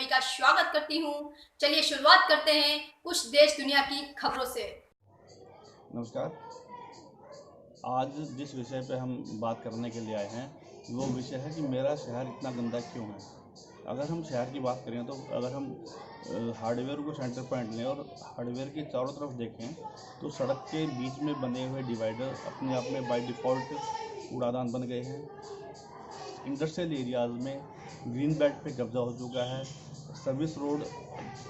का स्वागत करती हूँ। चलिए शुरुआत करते हैं कुछ देश दुनिया की खबरों से। नमस्कार। आज जिस विषय पे हम बात करने के लिए आए हैं वो विषय है कि मेरा शहर इतना गंदा क्यों है। अगर हम शहर की बात करें तो अगर हम हार्डवेयर को सेंटर पॉइंट लें और हार्डवेयर के चारों तरफ देखें तो सड़क के बीच में बने हुए डिवाइडर अपने आप में बाय डिफ़ॉल्ट कूड़ादान बन गए हैं। इंडस्ट्रियल एरियाज़ में ग्रीन बेल्ट पे कब्जा हो चुका है। सर्विस रोड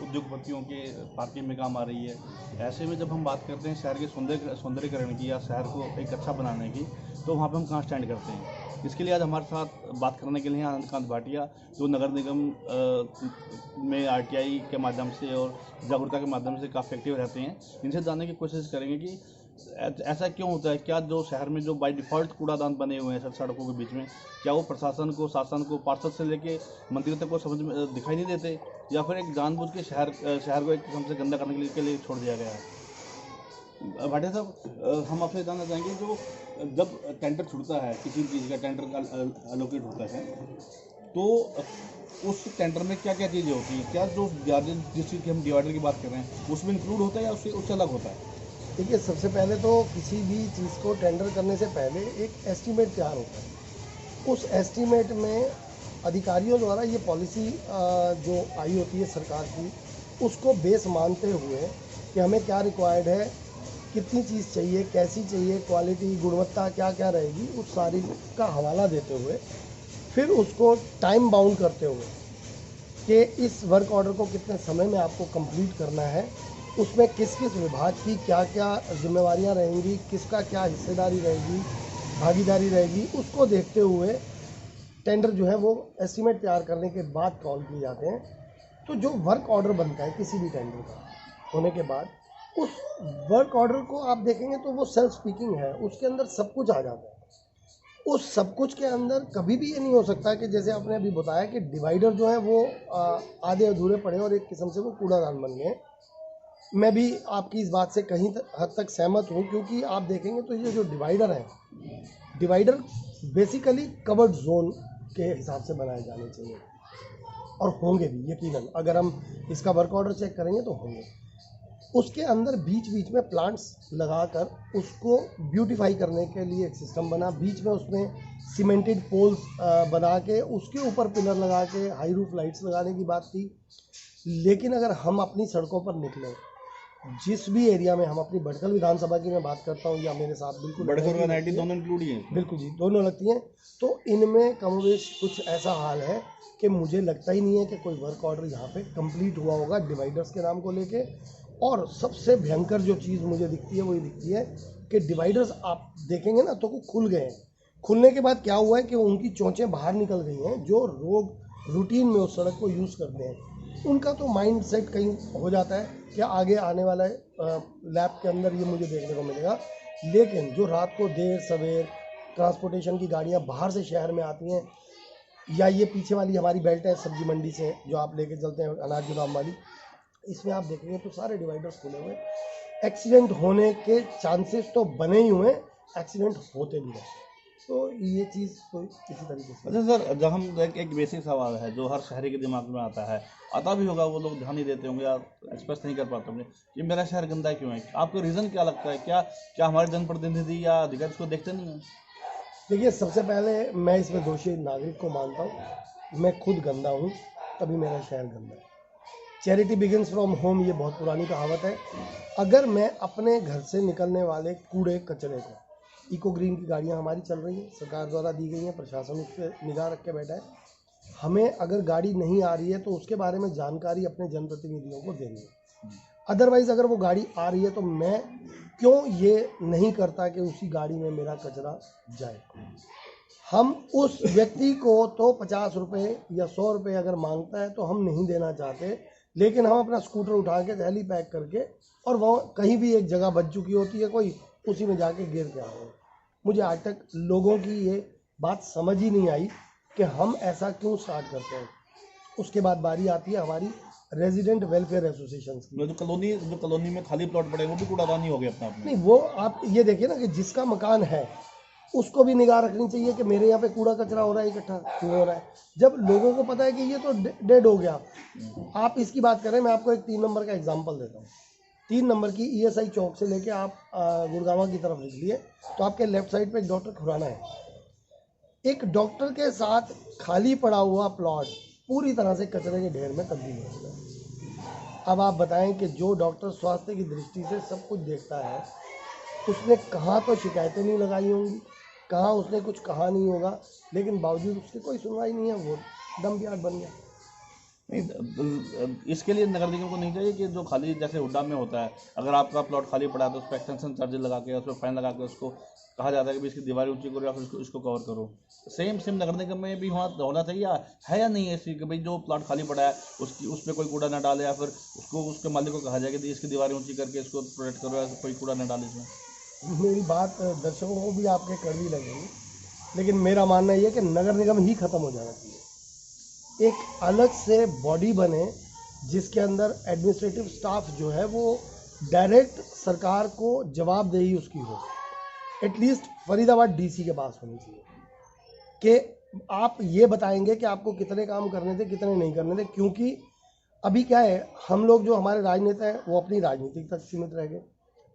उद्योगपतियों के पार्किंग में काम आ रही है। ऐसे में जब हम बात करते हैं शहर के सौंदर्यीकरण की या शहर को एक अच्छा बनाने की, तो वहाँ पे हम कहाँ स्टैंड करते हैं। इसके लिए आज हमारे साथ बात करने के लिए हैं आनंद कांत भाटिया, जो नगर निगम में आरटीआई के माध्यम से और जागरूकता के माध्यम से काफ़ी एक्टिव रहते हैं। इनसे जानने की कोशिश करेंगे कि ऐसा क्यों होता है। क्या जो शहर में जो बाय डिफ़ॉल्ट कूड़ादान बने हुए हैं सड़कों के बीच में, क्या वो प्रशासन को, शासन को, पार्षद से लेके मंत्री तक को समझ में दिखाई नहीं देते, या फिर एक जानबूझ के शहर को एक किस्म से गंदा करने के लिए छोड़ दिया गया है। भाटिया साहब, हम आपसे जानना चाहेंगे, जो जब टेंडर छूटता है, किसी चीज़ का टेंडर एलोकेट होता है, तो उस टेंडर में क्या क्या चीज़ें होती हैं। क्या जो जिस चीज़ की हम डिवाइडर की बात कर रहे हैं उसमें इंक्लूड होता है या उससे अलग होता है। देखिए, सबसे पहले तो किसी भी चीज़ को टेंडर करने से पहले एक एस्टीमेट तैयार होता है। उस एस्टीमेट में अधिकारियों द्वारा ये पॉलिसी जो आई होती है सरकार की, उसको बेस मानते हुए कि हमें क्या रिक्वायर्ड है, कितनी चीज़ चाहिए, कैसी चाहिए, क्वालिटी, गुणवत्ता क्या क्या रहेगी, उस सारी का हवाला देते हुए फिर उसको टाइम बाउंड करते हुए कि इस वर्क ऑर्डर को कितने समय में आपको कंप्लीट करना है, उसमें किस किस विभाग की क्या क्या जिम्मेवारियां रहेंगी, किसका क्या हिस्सेदारी रहेगी, भागीदारी रहेगी, उसको देखते हुए टेंडर जो है वो एस्टीमेट तैयार करने के बाद कॉल किए जाते हैं। तो जो वर्क ऑर्डर बनता है किसी भी टेंडर का होने के बाद, उस वर्क ऑर्डर को आप देखेंगे तो वो सेल्फ स्पीकिंग है, उसके अंदर सब कुछ आ जाता है। उस सब कुछ के अंदर कभी भी ये नहीं हो सकता कि जैसे आपने अभी बताया कि डिवाइडर जो है वो आधे अधूरे पड़े और एक किस्म से वो कूड़ादान बन गए। मैं भी आपकी इस बात से कहीं हद तक सहमत हूँ, क्योंकि आप देखेंगे तो ये जो डिवाइडर है, डिवाइडर बेसिकली कवर्ड जोन के हिसाब से बनाए जाने चाहिए, और होंगे भी यकीनन। अगर हम इसका वर्क ऑर्डर चेक करेंगे तो होंगे। उसके अंदर बीच बीच में प्लांट्स लगाकर उसको ब्यूटीफाई करने के लिए एक सिस्टम बना। बीच में उसने सीमेंटेड पोल्स बना के उसके ऊपर पिलर लगा के हाई रूफ लाइट्स लगाने की बात थी। लेकिन अगर हम अपनी सड़कों पर निकलें, जिस भी एरिया में, हम अपनी भटकल विधानसभा की मैं बात करता हूँ, या मेरे साथ बिल्कुल बड़कर और नाइटी दोनों इंक्लूड ही हैं। बिल्कुल जी, दोनों लगती हैं। तो इनमें कमोवेश कुछ ऐसा हाल है कि मुझे लगता ही नहीं है कि कोई वर्क ऑर्डर यहाँ पे कंप्लीट हुआ होगा डिवाइडर्स के नाम को लेके। और सबसे भयंकर जो चीज़ मुझे दिखती है वो ये दिखती है कि डिवाइडर्स आप देखेंगे ना तो वो खुल गए हैं। खुलने के बाद क्या हुआ है कि उनकी चोंचें बाहर निकल गई हैं। जो लोग रूटीन में उस सड़क को यूज़ करते हैं, उनका तो माइंड सेट कहीं हो जाता है कि आगे आने वाला लैब के अंदर ये मुझे देखने को मिलेगा। लेकिन जो रात को देर सवेर ट्रांसपोर्टेशन की गाड़ियाँ बाहर से शहर में आती हैं, या ये पीछे वाली हमारी बेल्ट है सब्जी मंडी से जो आप लेके चलते हैं अनाज गोदाम वाली, इसमें आप देखेंगे तो सारे डिवाइडर्स खुले हुए। एक्सीडेंट होने के चांसेस तो बने ही हुए, एक्सीडेंट होते भी हैं। तो ये चीज़ तो इसी तरीके से। अच्छा सर, जब हम एक बेसिक सवाल है जो हर शहरी के दिमाग में आता भी होगा, वो लोग ध्यान नहीं देते होंगे या एक्सप्रेस नहीं कर पाते होंगे कि मेरा शहर गंदा क्यों है। आपको रीज़न क्या लगता है? क्या हमारे जनप्रतिनिधि या अधिकारी इसको देखते नहीं हैं? देखिए, सबसे पहले मैं इसमें दोषी नागरिक को मानता हूँ। मैं खुद गंदा हूँ, तभी मेरा शहर गंदा है। चैरिटी बिगिंस फ्रॉम होम, ये बहुत पुरानी कहावत है। अगर मैं अपने घर से निकलने वाले कूड़े कचरे को, इको ग्रीन की गाड़ियाँ हमारी चल रही हैं, सरकार द्वारा दी गई हैं, प्रशासन उस पर निगाह रख के बैठा है। हमें अगर गाड़ी नहीं आ रही है तो उसके बारे में जानकारी अपने जनप्रतिनिधियों को देनी है। अदरवाइज़ अगर वो गाड़ी आ रही है तो मैं क्यों ये नहीं करता कि उसी गाड़ी में मेरा कचरा जाए। हम उस व्यक्ति को तो 50 रुपये या 100 रुपये अगर मांगता है तो हम नहीं देना चाहते, लेकिन हम अपना स्कूटर उठा के थैली पैक करके, और वहाँ कहीं भी एक जगह बच चुकी होती है कोई, उसी में जाके गिर के आ रहे हैं। मुझे आज तक लोगों की ये बात समझ ही नहीं आई कि हम ऐसा क्यों स्टार्ट करते हैं। उसके बाद बारी आती है हमारी रेजिडेंट वेलफेयर एसोसिएशन की। जो कॉलोनी में खाली प्लॉट पड़े वो भी कूड़ादान ही हो गए अपना अपना। नहीं, वो आप ये देखिए ना कि जिसका मकान है उसको भी निगाह रखनी चाहिए कि मेरे यहाँ पे कूड़ा कचरा हो रहा है, इकट्ठा क्यों हो रहा है। जब लोगों को पता है कि ये तो डेड हो गया, आप इसकी बात करें, मैं आपको एक 3 नंबर का एग्जांपल देता हूँ। 3 नंबर की ESI चौक से लेके आप गुड़गांव की तरफ निकलिए तो आपके लेफ्ट साइड पे एक डॉक्टर खुराना है। एक डॉक्टर के साथ खाली पड़ा हुआ प्लॉट पूरी तरह से कचरे के ढेर में तब्दील हो गया। अब आप बताएं कि जो डॉक्टर स्वास्थ्य की दृष्टि से सब कुछ देखता है, उसने कहाँ तो शिकायतें नहीं लगाई होंगी, कहाँ उसने कुछ कहा नहीं होगा, लेकिन बावजूद उसकी कोई सुनवाई नहीं है, वो डंप यार्ड बन गया। नहीं, इसके लिए नगर निगम को नहीं चाहिए कि जो खाली जैसे हुड्डा में होता है, अगर आपका प्लॉट खाली पड़ा है तो उस पर एक्सटेंशन चार्जेस लगा के, उस पर फाइन लगा के उसको कहा जाता है कि भाई इसकी दीवारें ऊंची करो या फिर इसको कवर करो। सेम नगर निगम में भी होना चाहिए, है या नहीं है ऐसी कि भाई जो प्लॉट खाली पड़ा है उस पर कोई कूड़ा ना डाले, या फिर उसके मालिक को कहा जाए कि इसकी दीवारें ऊंची करके इसको प्रोटेक्ट करो, या कोई कूड़ा ना डाले इसमें। मेरी बात दर्शकों को भी आपके कड़वी लगेगी, लेकिन मेरा मानना ये है कि नगर निगम ही खत्म हो जाना चाहिए। एक अलग से बॉडी बने जिसके अंदर एडमिनिस्ट्रेटिव स्टाफ जो है वो डायरेक्ट सरकार को जवाबदेही उसकी हो। एटलीस्ट फरीदाबाद DC के पास होनी चाहिए कि आप ये बताएंगे कि आपको कितने काम करने थे, कितने नहीं करने थे। क्योंकि अभी क्या है, हम लोग जो हमारे राजनेता हैं वो अपनी राजनीति तक सीमित रह गए,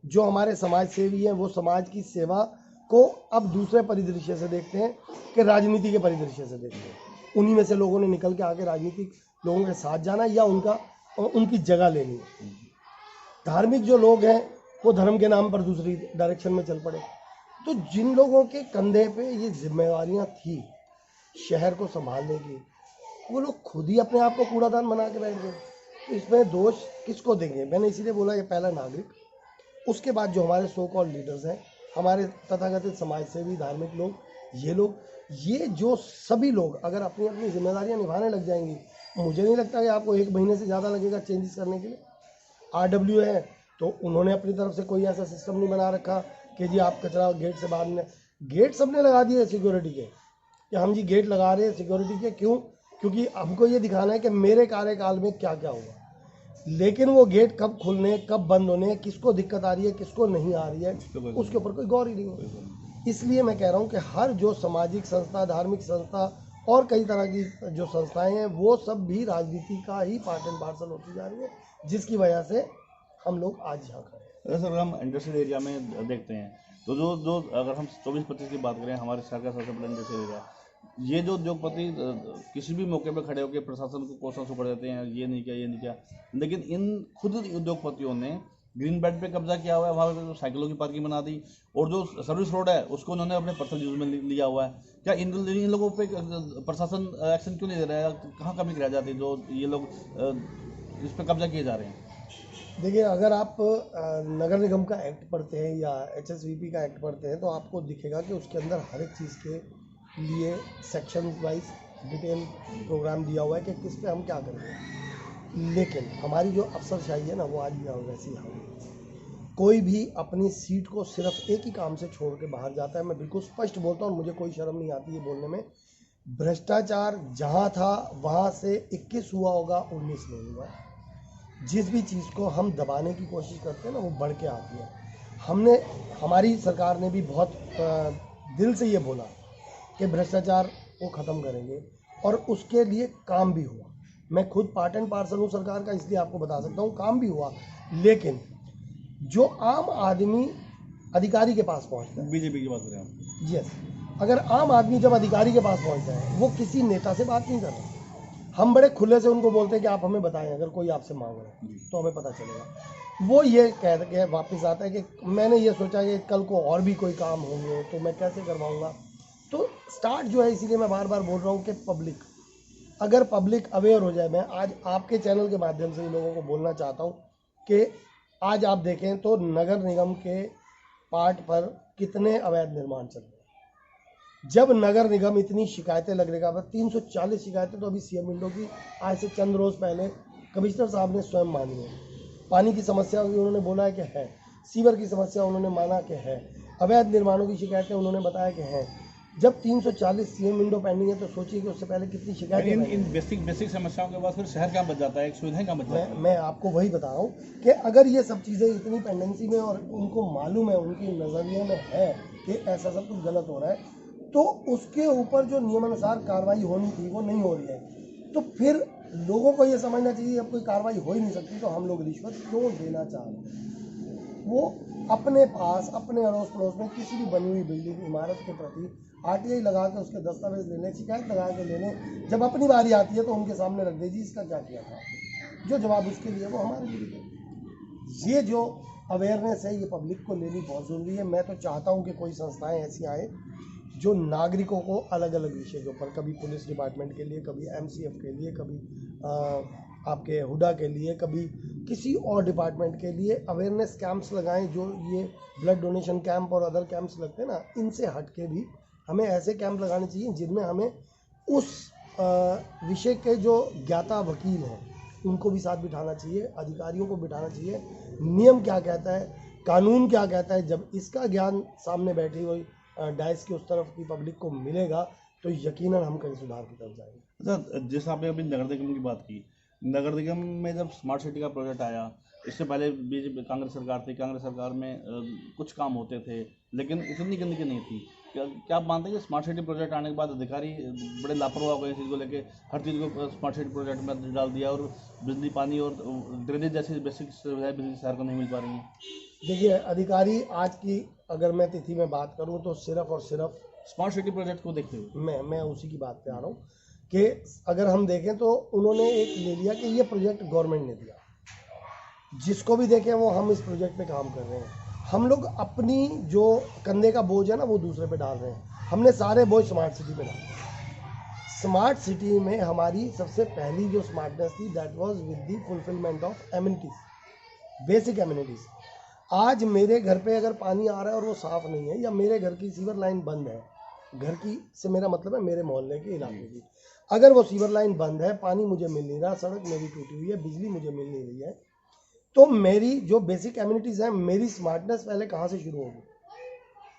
जो हमारे समाज सेवी हैं वो समाज की सेवा को अब दूसरे परिदृश्य से देखते हैं कि राजनीति के परिदृश्य से देखते हैं। उन्हीं में से लोगों ने निकल के आके राजनीतिक लोगों के साथ जाना या उनकी जगह लेनी है। धार्मिक जो लोग हैं वो धर्म के नाम पर दूसरी डायरेक्शन में चल पड़े। तो जिन लोगों के कंधे पे ये जिम्मेवारियां थी शहर को संभालने की, वो लोग खुद ही अपने आप को कूड़ादान बना के बैठ गए। तो इसमें दोष किसको देंगे? मैंने इसीलिए बोला ये पहला नागरिक, उसके बाद जो हमारे सो कॉल्ड लीडर्स हैं, हमारे तथाकथित समाज सेवी धार्मिक लोग, ये जो सभी लोग अगर अपनी अपनी जिम्मेदारियां निभाने लग जाएंगी, मुझे नहीं लगता कि आपको 1 महीने से ज़्यादा लगेगा चेंजेस करने के लिए। RW है तो उन्होंने अपनी तरफ से कोई ऐसा सिस्टम नहीं बना रखा कि जी आप कचरा गेट से बाहर नहीं। गेट सबने लगा दिए सिक्योरिटी के कि हम जी गेट लगा रहे हैं सिक्योरिटी के। क्यों? क्योंकि हमको ये दिखाना है कि मेरे कार्यकाल में क्या क्या हुआ। लेकिन वो गेट कब खुलने कब बंद होने, किसको दिक्कत आ रही है किसको नहीं आ रही है, उसके ऊपर कोई गौर ही नहीं हो। इसलिए मैं कह रहा हूँ कि हर जो सामाजिक संस्था, धार्मिक संस्था और कई तरह की जो संस्थाएं हैं वो सब भी राजनीति का ही पार्ट एंड पार्सल होती जा रही है, जिसकी वजह से हम लोग आज यहाँ खड़े हैं। सर हम इंडस्ट्रियल एरिया में देखते हैं तो जो अगर हम 24-25 की बात करें, हमारे शहर का सबसे बड़ा इंडस्ट्रियल एरिया, ये जो उद्योगपति किसी भी मौके पर खड़े होकर प्रशासन को क्वेश्चन सुपड़ देते हैं, ये नहीं किया। लेकिन इन खुद उद्योगपतियों ने ग्रीन बेल्ट पे कब्जा किया हुआ है, वहाँ पे साइकिलों की पार्किंग बना दी, और जो सर्विस रोड है उसको उन्होंने अपने पर्सनल यूज में लिया हुआ है। क्या इन लोगों पे प्रशासन एक्शन क्यों नहीं दे रहा है? कहाँ कमी रह जाती है जो ये लोग इस पर कब्जा किए जा रहे हैं? देखिए, अगर आप नगर निगम का एक्ट पढ़ते हैं या HSVP का एक्ट पढ़ते हैं तो आपको दिखेगा कि उसके अंदर हर एक चीज़ के लिए सेक्शन वाइज डिटेल प्रोग्राम दिया हुआ है कि किस पे हम क्या करेंगे। लेकिन हमारी जो अफसरशाही है ना, वो आज भी वैसी है। कोई भी अपनी सीट को सिर्फ एक ही काम से छोड़ के बाहर जाता है। मैं बिल्कुल स्पष्ट बोलता हूँ, मुझे कोई शर्म नहीं आती है बोलने में। भ्रष्टाचार जहाँ था वहाँ से 21 हुआ होगा, 19 नहीं हुआ। जिस भी चीज़ को हम दबाने की कोशिश करते हैं ना, वो बढ़ के आती है। हमारी सरकार ने भी बहुत दिल से ये बोला कि भ्रष्टाचार को ख़त्म करेंगे, और उसके लिए काम भी हुआ। मैं खुद पार्ट एंड पार्सल हूँ सरकार का, इसलिए आपको बता सकता हूँ काम भी हुआ। लेकिन जो आम आदमी अधिकारी के पास पहुँचता है, बीजेपी की बात करें हम, यस, अगर आम आदमी जब अधिकारी के पास पहुँचता है, वो किसी नेता से बात नहीं कर रहा। हम बड़े खुले से उनको बोलते हैं कि आप हमें बताएं, अगर कोई आपसे मांग रहा है तो हमें पता चलेगा। वो ये कह के वापस आता है कि मैंने ये सोचा कि कल को और भी कोई काम होंगे तो मैं कैसे करवाऊँगा। तो स्टार्ट जो है, इसीलिए मैं बार बार बोल रहा हूँ कि अगर पब्लिक अवेयर हो जाए। मैं आज आपके चैनल के माध्यम से इन लोगों को बोलना चाहता हूँ कि आज आप देखें तो नगर निगम के पार्ट पर कितने अवैध निर्माण चल रहे हैं। जब नगर निगम इतनी शिकायतें लगने का बाद 340 शिकायतें तो अभी CM विंडो की आज से चंद रोज़ पहले कमिश्नर साहब ने स्वयं मानी है। पानी की समस्या उन्होंने बोला है कि है, सीवर की समस्या उन्होंने माना कि है, अवैध निर्माणों की शिकायतें उन्होंने बताया कि हैं। जब 340 CM विंडो पेंडिंग है तो सोचिए कि उससे पहले कितनी शिकायतें। इन बेसिक समस्याओं के बाद फिर शहर कहाँ बच जाता है, एक सुविधाएं कहाँ बच जाती है? मैं आपको वही बता रहा हूँ कि अगर ये सब चीज़ें इतनी पेंडेंसी में और उनको मालूम है, उनकी नज़रिए में है कि ऐसा सब कुछ गलत हो रहा है, तो उसके ऊपर जो नियमानुसार कार्रवाई होनी थी वो नहीं हो रही है। तो फिर लोगों को ये समझना चाहिए अब कोई कार्रवाई हो ही नहीं सकती तो हम लोग रिश्वत क्यों देना चाह रहे हैं। वो अपने पास अपने अड़ोस पड़ोस में किसी भी बनी हुई बिल्डिंग इमारत के प्रति आरटीआई लगा के उसके दस्तावेज ले लें, शिकायत लगा के ले लें, जब अपनी बारी आती है तो उनके सामने रख दीजिए इसका क्या किया था, जो जवाब उसके लिए वो हमारे लिए दें। ये जो अवेयरनेस है ये पब्लिक को लेनी बहुत ज़रूरी है। मैं तो चाहता हूँ कि कोई संस्थाएं ऐसी आए जो नागरिकों को अलग अलग विषय के ऊपर, कभी पुलिस डिपार्टमेंट के लिए, कभी एमसीएफ के लिए, कभी आपके हुडा के लिए, कभी किसी और डिपार्टमेंट के लिए अवेयरनेस कैंप्स लगाएं। जो ये ब्लड डोनेशन कैंप और अदर कैंप्स लगते हैं ना, इनसे हट के भी हमें ऐसे कैंप लगाने चाहिए जिनमें हमें उस विषय के जो ज्ञाता वकील हैं उनको भी साथ बिठाना चाहिए, अधिकारियों को बिठाना चाहिए। नियम क्या कहता है, कानून क्या कहता है, जब इसका ज्ञान सामने बैठी हुई डाइस की उस तरफ की पब्लिक को मिलेगा तो यकीनन हम कहीं सुधार की तरफ जाएंगे। अच्छा, जैसे आपने अभी नगर निगम की बात की, नगर निगम में जब स्मार्ट सिटी का प्रोजेक्ट आया, इससे पहले बीजेपी कांग्रेस सरकार थी, कांग्रेस सरकार में कुछ काम होते थे लेकिन इतनी गंदगी नहीं थी। क्या आप मानते हैं कि स्मार्ट सिटी प्रोजेक्ट आने के बाद अधिकारी बड़े लापरवाह हो गए इस चीज़ को लेके, हर चीज़ को स्मार्ट सिटी प्रोजेक्ट में डाल दिया और बिजली पानी और ड्रेनेज जैसी बेसिक सुविधाएं बिजली शहर को नहीं मिल पा रही हैं? देखिए, अधिकारी आज की अगर मैं तिथि में बात करूं तो सिर्फ और सिर्फ स्मार्ट सिटी प्रोजेक्ट को देखते हुए मैं उसी की बात पे आ रहा हूँ कि अगर हम देखें तो उन्होंने एक ले लिया कि ये प्रोजेक्ट गवर्नमेंट ने दिया, जिसको भी देखें वो हम इस प्रोजेक्ट पे काम कर रहे हैं। हम लोग अपनी जो कंधे का बोझ है ना वो दूसरे पे डाल रहे हैं। हमने सारे बोझ स्मार्ट सिटी पे डाले। स्मार्ट सिटी में हमारी सबसे पहली जो स्मार्टनेस थी that was with the fulfilment of amenities, basic amenities. आज मेरे घर पे अगर पानी आ रहा है और वो साफ़ नहीं है, या मेरे घर की सीवर लाइन बंद है, घर की से मेरा मतलब है मेरे मोहल्ले के इलाके की, अगर वो सीवर लाइन बंद है, पानी मुझे मिल नहीं रहा, सड़क मेरी टूटी हुई है, बिजली मुझे मिल नहीं रही है, तो मेरी जो बेसिक एमिनिटीज़ हैं, मेरी स्मार्टनेस पहले कहाँ से शुरू होगी?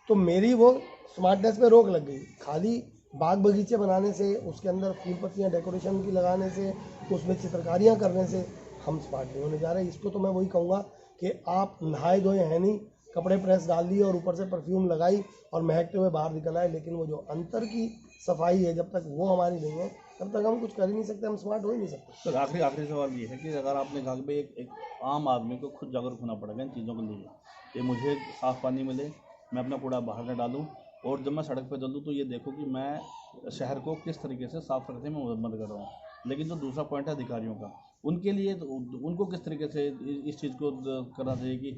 तो मेरी वो स्मार्टनेस पे रोक लग गई। खाली बाग बगीचे बनाने से, उसके अंदर फूल पत्तियाँ डेकोरेशन की लगाने से, उसमें चित्रकारियाँ करने से हम स्मार्ट नहीं होने जा रहे। इसको तो मैं वही कहूँगा कि आप नहाए धोए हैं नहीं, कपड़े प्रेस डाल दिए और ऊपर से परफ्यूम लगाई और महकते हुए बाहर निकल आए, लेकिन वो जो अंतर की सफाई है जब तक वो हमारी नहीं है तब तक हम कुछ कर ही नहीं सकते, हम स्मार्ट हो ही नहीं सकते। तो आखिरी सवाल ये है कि अगर आपने कहा कि एक आम आदमी को खुद जागरूक होना पड़ेगा इन चीज़ों के लिए, कि मुझे साफ़ पानी मिले, मैं अपना कूड़ा बाहर न डालूँ, और जब मैं सड़क पर चलूँ तो ये देखो कि मैं शहर को किस तरीके से साफ़ रखने में मदद कर रहा हूँ। लेकिन जो दूसरा पॉइंट है अधिकारियों का, उनके लिए तो उनको किस तरीके से इस चीज़ को करना चाहिए कि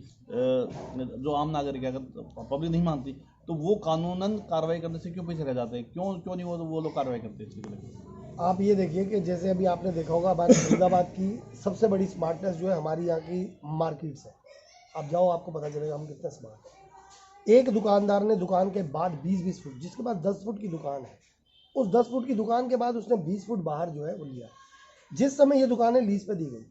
जो आम नागरिक है, अगर पब्लिक नहीं मानती तो वो कानूनन कार्रवाई करने से क्यों पीछे रह जाते हैं, क्यों नहीं वो लोग कार्रवाई करते हैं इसके लिए? आप ये देखिए कि जैसे अभी आपने देखा होगा हमारे फरीदाबाद की सबसे बड़ी स्मार्टनेस जो है हमारी यहाँ की मार्केट्स है। आप जाओ आपको पता चलेगा हम कितने स्मार्ट हैं। एक दुकानदार ने दुकान के बाद 20-20 फुट, जिसके पास 10 फुट की दुकान है, उस 10 फुट की दुकान के बाद उसने 20 फुट बाहर जो है वो लिया। जिस समय ये दुकानें लीज पे दी गई,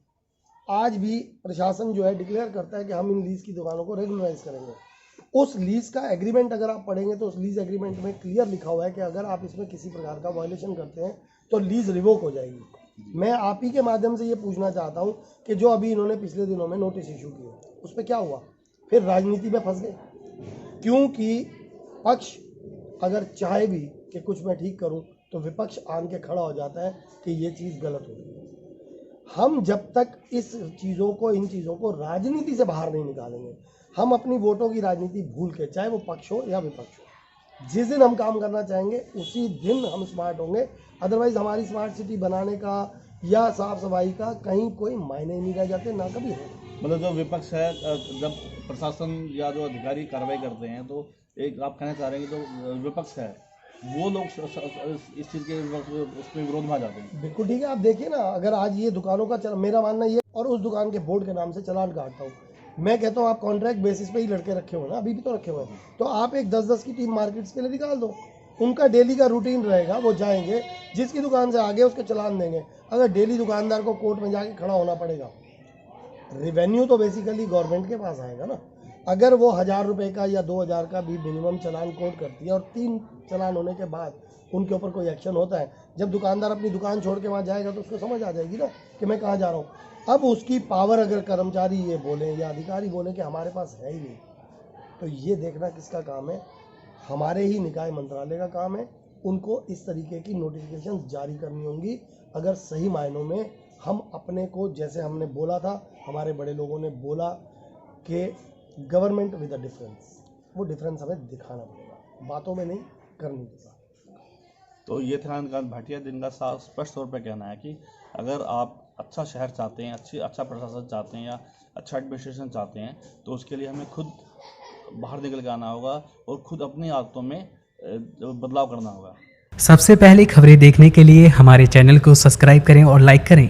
आज भी प्रशासन जो है डिक्लेयर करता है कि हम इन लीज की दुकानों को रेगुलराइज करेंगे। उस लीज का एग्रीमेंट अगर आप पढ़ेंगे तो उस लीज एग्रीमेंट में क्लियर लिखा हुआ है कि अगर आप इसमें किसी प्रकार का वायलेशन करते हैं तो लीज रिवोक हो जाएगी। मैं आप ही के माध्यम से ये पूछना चाहता हूँ कि जो अभी इन्होंने पिछले दिनों में नोटिस इशू किए, उस पर क्या हुआ? फिर राजनीति में फंस गए, क्योंकि पक्ष अगर चाहे भी कि कुछ मैं ठीक करूं तो विपक्ष आन के खड़ा हो जाता है कि ये चीज़ गलत हो रही है। हम जब तक इन चीज़ों को राजनीति से बाहर नहीं निकालेंगे, हम अपनी वोटों की राजनीति भूल के, चाहे वो पक्ष हो या विपक्ष हो, जिस दिन हम काम करना चाहेंगे उसी दिन हम स्मार्ट होंगे। अदरवाइज हमारी स्मार्ट सिटी बनाने का या साफ सफाई का कहीं कोई मायने नहीं रह जाते, ना कभी हो। मतलब जो विपक्ष है, जब प्रशासन या जो अधिकारी कार्रवाई करते हैं तो एक आप कहना चाह रहे हैं कि जो विपक्ष है वो लोग इस चीज़ के उसमें विरोध में आ जाते हैं? बिल्कुल ठीक है। आप देखिए ना, अगर आज ये दुकानों का मेरा मानना ये, और उस दुकान के बोर्ड के नाम से चालान काटता हूँ, मैं कहता हूँ आप कॉन्ट्रैक्ट बेसिस पे ही लड़के रखे हुए ना, अभी भी तो रखे हुए हैं, तो आप एक 10-10 की टीम मार्केट्स के लिए निकाल दो। उनका डेली का रूटीन रहेगा, वो जाएंगे, जिसकी दुकान से आगे उसके चालान देंगे। अगर डेली दुकानदार को कोर्ट में जाके खड़ा होना पड़ेगा, रेवेन्यू तो बेसिकली गवर्नमेंट के पास आएगा ना। अगर वो 1000 रुपये का या 2000 का भी मिनिमम चालान कोर्ट करती है और 3 चालान होने के बाद उनके ऊपर कोई एक्शन होता है, जब दुकानदार अपनी दुकान छोड़ के वहाँ जाएगा तो उसको समझ आ जाएगी ना कि मैं कहाँ जा रहा हूँ। अब उसकी पावर अगर कर्मचारी ये बोले या अधिकारी बोले कि हमारे पास है ही नहीं, तो ये देखना किसका काम है? हमारे ही निकाय मंत्रालय का काम है, उनको इस तरीके की नोटिफिकेशन जारी करनी होंगी। अगर सही मायनों में हम अपने को, जैसे हमने बोला था, हमारे बड़े लोगों ने बोला कि गवर्नमेंट विद अ डिफरेंस, वो डिफरेंस हमें दिखाना पड़ेगा, बातों में नहीं, करनी के साथ। तो ये था कांत भाटिया, जिनका स्पष्ट तौर पर कहना है कि अगर आप अच्छा शहर चाहते हैं, अच्छा प्रशासन चाहते हैं या अच्छा एडमिनिस्ट्रेशन चाहते हैं, तो उसके लिए हमें खुद बाहर निकल के आना होगा और खुद अपनी आदतों में बदलाव करना होगा। सबसे पहले खबरें देखने के लिए हमारे चैनल को सब्सक्राइब करें और लाइक करें।